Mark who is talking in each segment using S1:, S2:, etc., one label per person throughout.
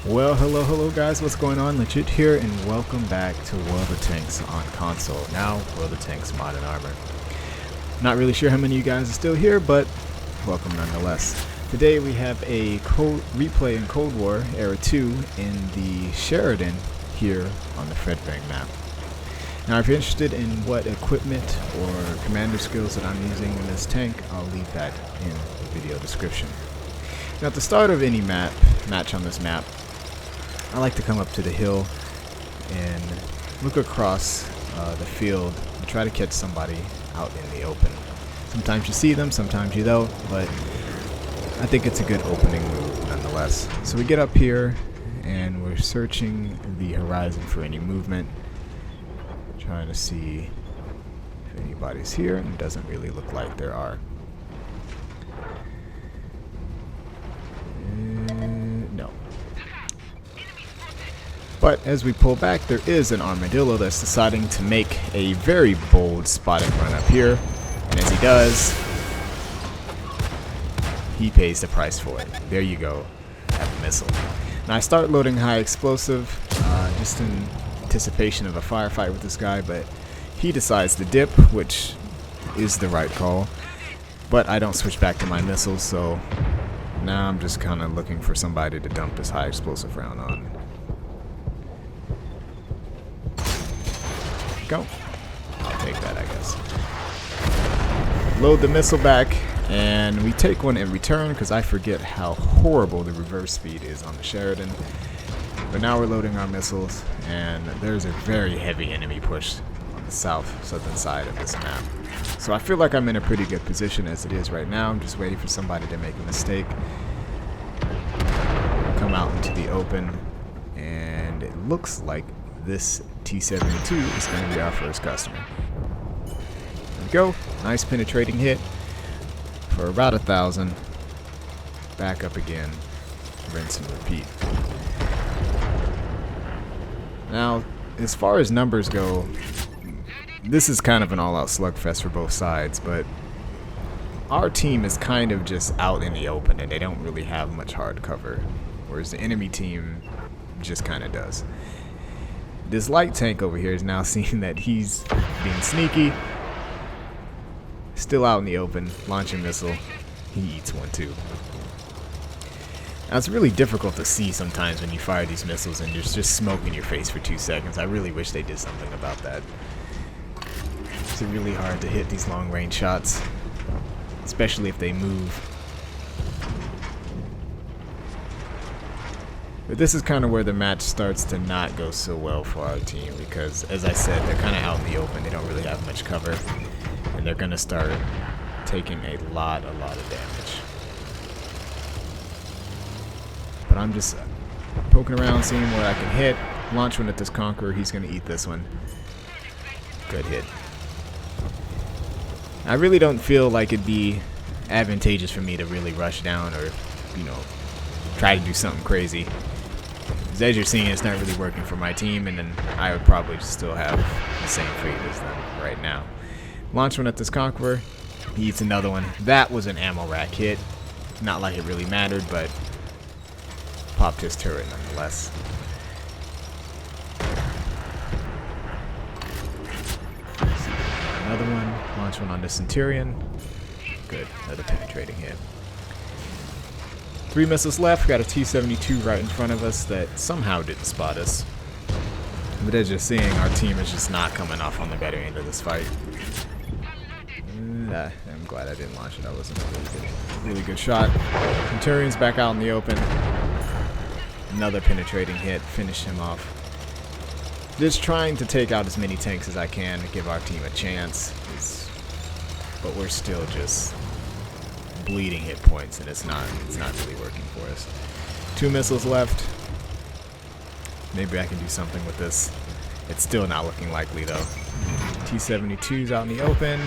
S1: Well, hello guys, what's going on? Legit here, and welcome back to WorldofTanks on console. Now, WorldofTanks Modern Armor. Not really sure how many of you guys are still here, but welcome nonetheless. Today we have a replay in Cold War Era 2 in the Sheridan here on the Fredbang map. Now, if you're interested in what equipment or commander skills that I'm using in this tank, I'll leave that in the video description. Now, at the start of any match on this map, I like to come up to the hill and look across the field and try to catch somebody out in the open. Sometimes you see them, sometimes you don't, but I think it's a good opening move nonetheless. So we get up here and we're searching the horizon for any movement, trying to see if anybody's here, and it doesn't really look like there are. No. But as we pull back, there is an armadillo that's deciding to make a very bold spotting run up here. And as he does, he pays the price for it. There you go. Have a missile. Now I start loading high explosive just in anticipation of a firefight with this guy, but he decides to dip, which is the right call. But I don't switch back to my missiles, so now I'm just kind of looking for somebody to dump this high explosive round on. Go. I'll take that, I guess. Load the missile back, and we take one in return because I forget how horrible the reverse speed is on the Sheridan. But now we're loading our missiles, and there's a very heavy enemy push on the southern side of this map. So I feel like I'm in a pretty good position as it is right now. I'm just waiting for somebody to make a mistake, come out into the open, and it looks like this T-72 is going to be our first customer. There we go. Nice penetrating hit for about 1,000. Back up again. Rinse and repeat. Now, as far as numbers go, this is kind of an all-out slugfest for both sides, but our team is kind of just out in the open and they don't really have much hard cover, whereas the enemy team just kind of does. This light tank over here is now seeing that he's being sneaky. Still out in the open, launching missile. He eats one too. Now it's really difficult to see sometimes when you fire these missiles and there's just smoke in your face for 2 seconds. I really wish they did something about that. It's really hard to hit these long range shots, especially if they move. But this is kind of where the match starts to not go so well for our team because, as I said, they're kind of out in the open. They don't really have much cover, and they're going to start taking a lot of damage. But I'm just poking around, seeing what I can hit. Launch one at this Conqueror. He's going to eat this one. Good hit. I really don't feel like it'd be advantageous for me to really rush down or, try to do something crazy. As you're seeing, it's not really working for my team, and then I would probably just still have the same fate as them right now. Launch one at this Conqueror. He eats another one. That was an ammo rack hit. Not like it really mattered, but popped his turret nonetheless. Another one. Launch one on the Centurion. Good. Another penetrating hit. 3 missiles left. Got a T-72 right in front of us that somehow didn't spot us. But as you're seeing, our team is just not coming off on the better end of this fight. I'm glad I didn't launch it. That wasn't a really good shot. Centurion's back out in the open. Another penetrating hit. Finish him off. Just trying to take out as many tanks as I can to give our team a chance. But we're still just bleeding hit points, and it's not really working for us. 2 missiles left. Maybe I can do something with this. It's still not looking likely though. T-72's out in the open.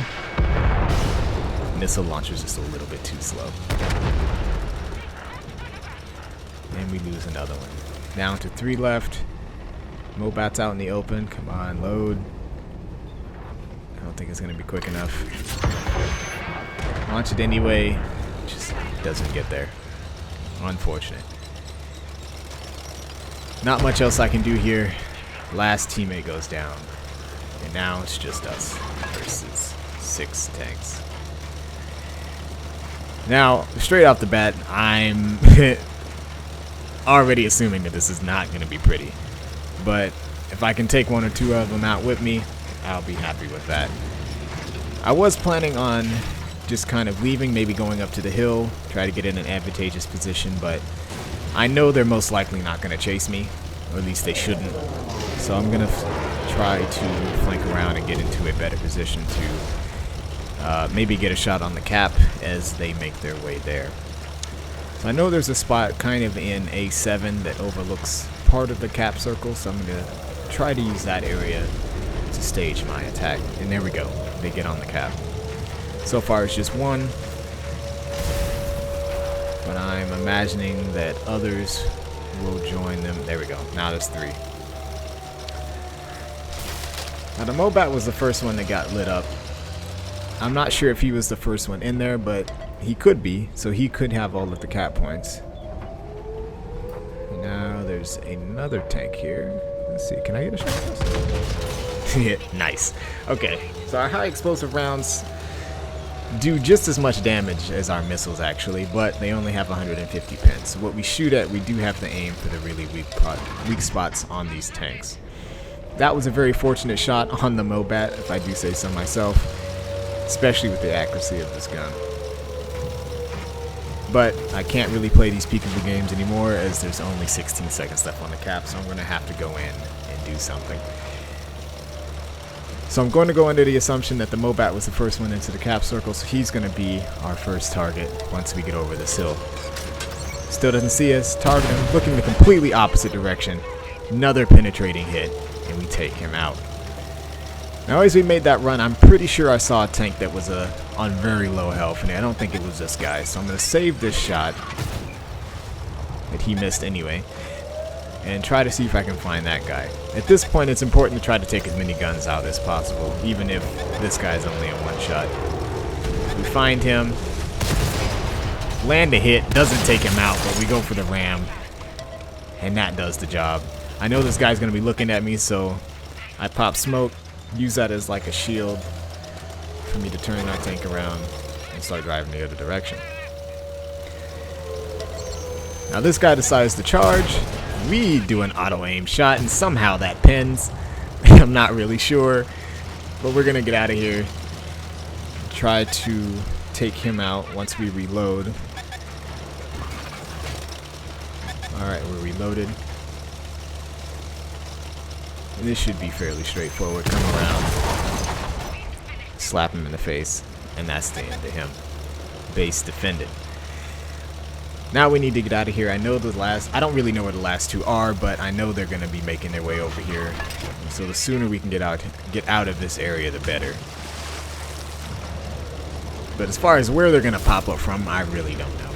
S1: Missile launcher's just a little bit too slow. And we lose another one. Down to 3 left. Mobat's out in the open. Come on, load. I don't think it's gonna be quick enough. Launch it anyway. Just doesn't get there. Unfortunate. Not much else I can do here. Last teammate goes down. And now it's just us versus 6 tanks. Now, straight off the bat, I'm already assuming that this is not going to be pretty. But if I can take 1 or 2 of them out with me, I'll be happy with that. I was planning on just kind of leaving, maybe going up to the hill, try to get in an advantageous position, but I know they're most likely not going to chase me, or at least they shouldn't. So I'm going to try to flank around and get into a better position to maybe get a shot on the cap as they make their way there. So I know there's a spot kind of in A7 that overlooks part of the cap circle, so I'm going to try to use that area to stage my attack. And there we go. They get on the cap. So far it's just 1, but I'm imagining that others will join them. There we go. Now there's 3. Now the Mobat was the first one that got lit up. I'm not sure if he was the first one in there, but he could be, so he could have all of the cap points. Now there's another tank here. Let's see, can I get a shot at this? Yeah, nice. Okay, so our high explosive rounds do just as much damage as our missiles actually, but they only have 150 pins. So what we shoot at, we do have to aim for the really weak spots on these tanks. That was a very fortunate shot on the Mobat, if I do say so myself, especially with the accuracy of this gun. But I can't really play these peekaboo games anymore as there's only 16 seconds left on the cap, so I'm going to have to go in and do something. So I'm going to go under the assumption that the Mobat was the first one into the cap circle, so he's going to be our first target once we get over this hill. Still doesn't see us. Target him, looking the completely opposite direction. Another penetrating hit, and we take him out. Now as we made that run, I'm pretty sure I saw a tank that was on very low health, and I don't think it was this guy. So I'm going to save this shot that he missed anyway, and try to see if I can find that guy. At this point, it's important to try to take as many guns out as possible, even if this guy's only a 1-shot. We find him, land a hit, doesn't take him out, but we go for the ram, and that does the job. I know this guy's going to be looking at me, so I pop smoke, use that as like a shield for me to turn our tank around and start driving the other direction. Now this guy decides to charge. We do an auto-aim shot, and somehow that pins. I'm not really sure, but we're gonna get out of here. Try to take him out once we reload. Alright, we're reloaded. And this should be fairly straightforward. Come around, slap him in the face, and that's the end of him. Base defended. Now we need to get out of here. I know I don't really know where the last 2 are, but I know they're going to be making their way over here. So the sooner we can get out of this area, the better. But as far as where they're going to pop up from, I really don't know.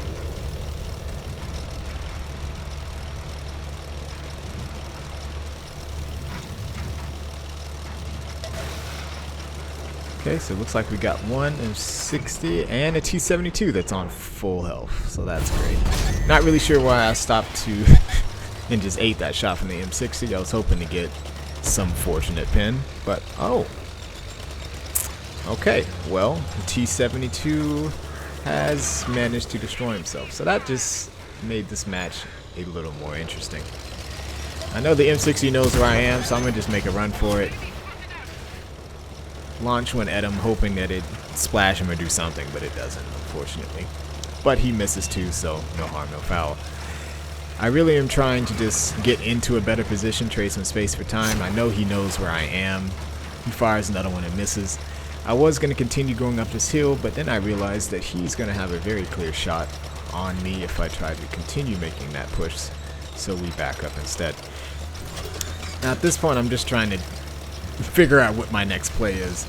S1: Okay, so it looks like we got 1 M60 and a T72 that's on full health, so that's great. Not really sure why I stopped to and just ate that shot from the M60. I was hoping to get some fortunate pin, but oh. Okay, well, the T72 has managed to destroy himself, so that just made this match a little more interesting. I know the M60 knows where I am, so I'm going to just make a run for it. Launch one at him, hoping that it'd splash him or do something, but it doesn't, unfortunately. But he misses too, so no harm, no foul. I really am trying to just get into a better position, trade some space for time. I know he knows where I am. He fires another one and misses. I was going to continue going up this hill, but then I realized that he's going to have a very clear shot on me if I try to continue making that push, so we back up instead. Now at this point, I'm just trying to figure out what my next play is.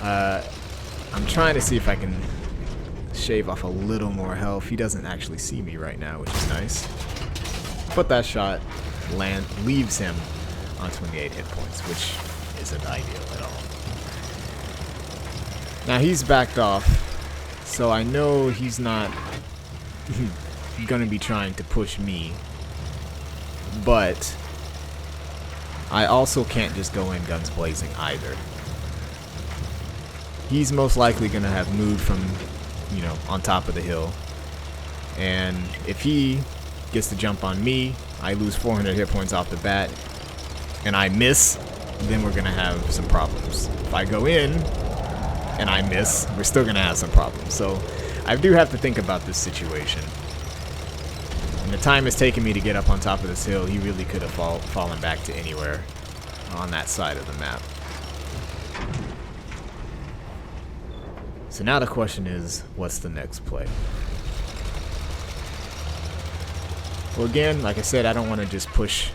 S1: I'm trying to see if I can shave off a little more health. He doesn't actually see me right now, which is nice. But that shot leaves him on 28 hit points, which isn't ideal at all. Now he's backed off, so I know he's not going to be trying to push me. but I also can't just go in guns blazing either. He's most likely going to have moved from, you know, on top of the hill. And if he gets the jump on me, I lose 400 hit points off the bat, and I miss, then we're going to have some problems. If I go in and I miss, we're still going to have some problems. So I do have to think about this situation. And the time it's taken me to get up on top of this hill, he really could have fallen back to anywhere on that side of the map. So now the question is, what's the next play? Well, again, like I said, I don't want to just push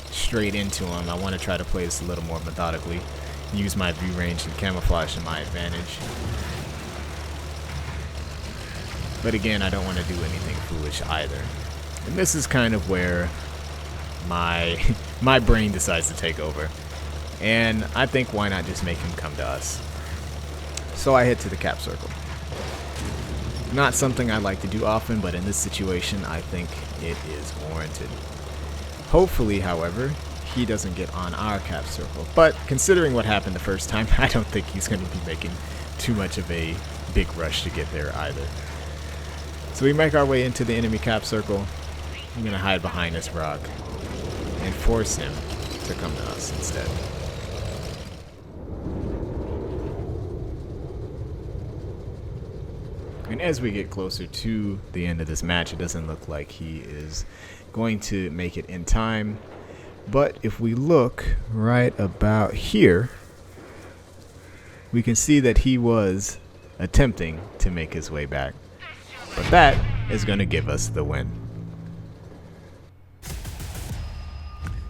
S1: straight into him. I want to try to play this a little more methodically, use my view range and camouflage to my advantage. But again, I don't want to do anything foolish either. And this is kind of where my brain decides to take over. And I think, why not just make him come to us? So I head to the cap circle. Not something I like to do often, but in this situation, I think it is warranted. Hopefully, however, he doesn't get on our cap circle. But considering what happened the first time, I don't think he's going to be making too much of a big rush to get there either. So we make our way into the enemy cap circle. I'm going to hide behind this rock and force him to come to us instead. And as we get closer to the end of this match, it doesn't look like he is going to make it in time. But if we look right about here, we can see that he was attempting to make his way back. But that is going to give us the win.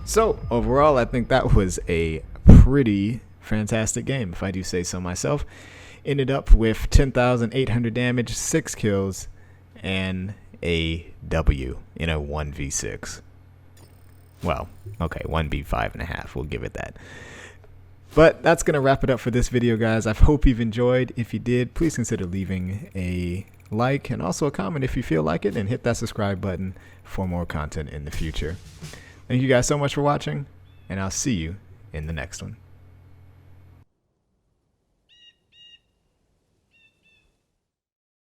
S1: So overall, I think that was a pretty fantastic game, if I do say so myself. Ended up with 10,800 damage, 6 kills, and a W in a 1v6. Well, okay, 1v5.5, we'll give it that. But that's going to wrap it up for this video, guys. I hope you've enjoyed. If you did, please consider leaving a like and also a comment if you feel like it, and hit that subscribe button for more content in the future. Thank you guys so much for watching, and I'll see you in the next one.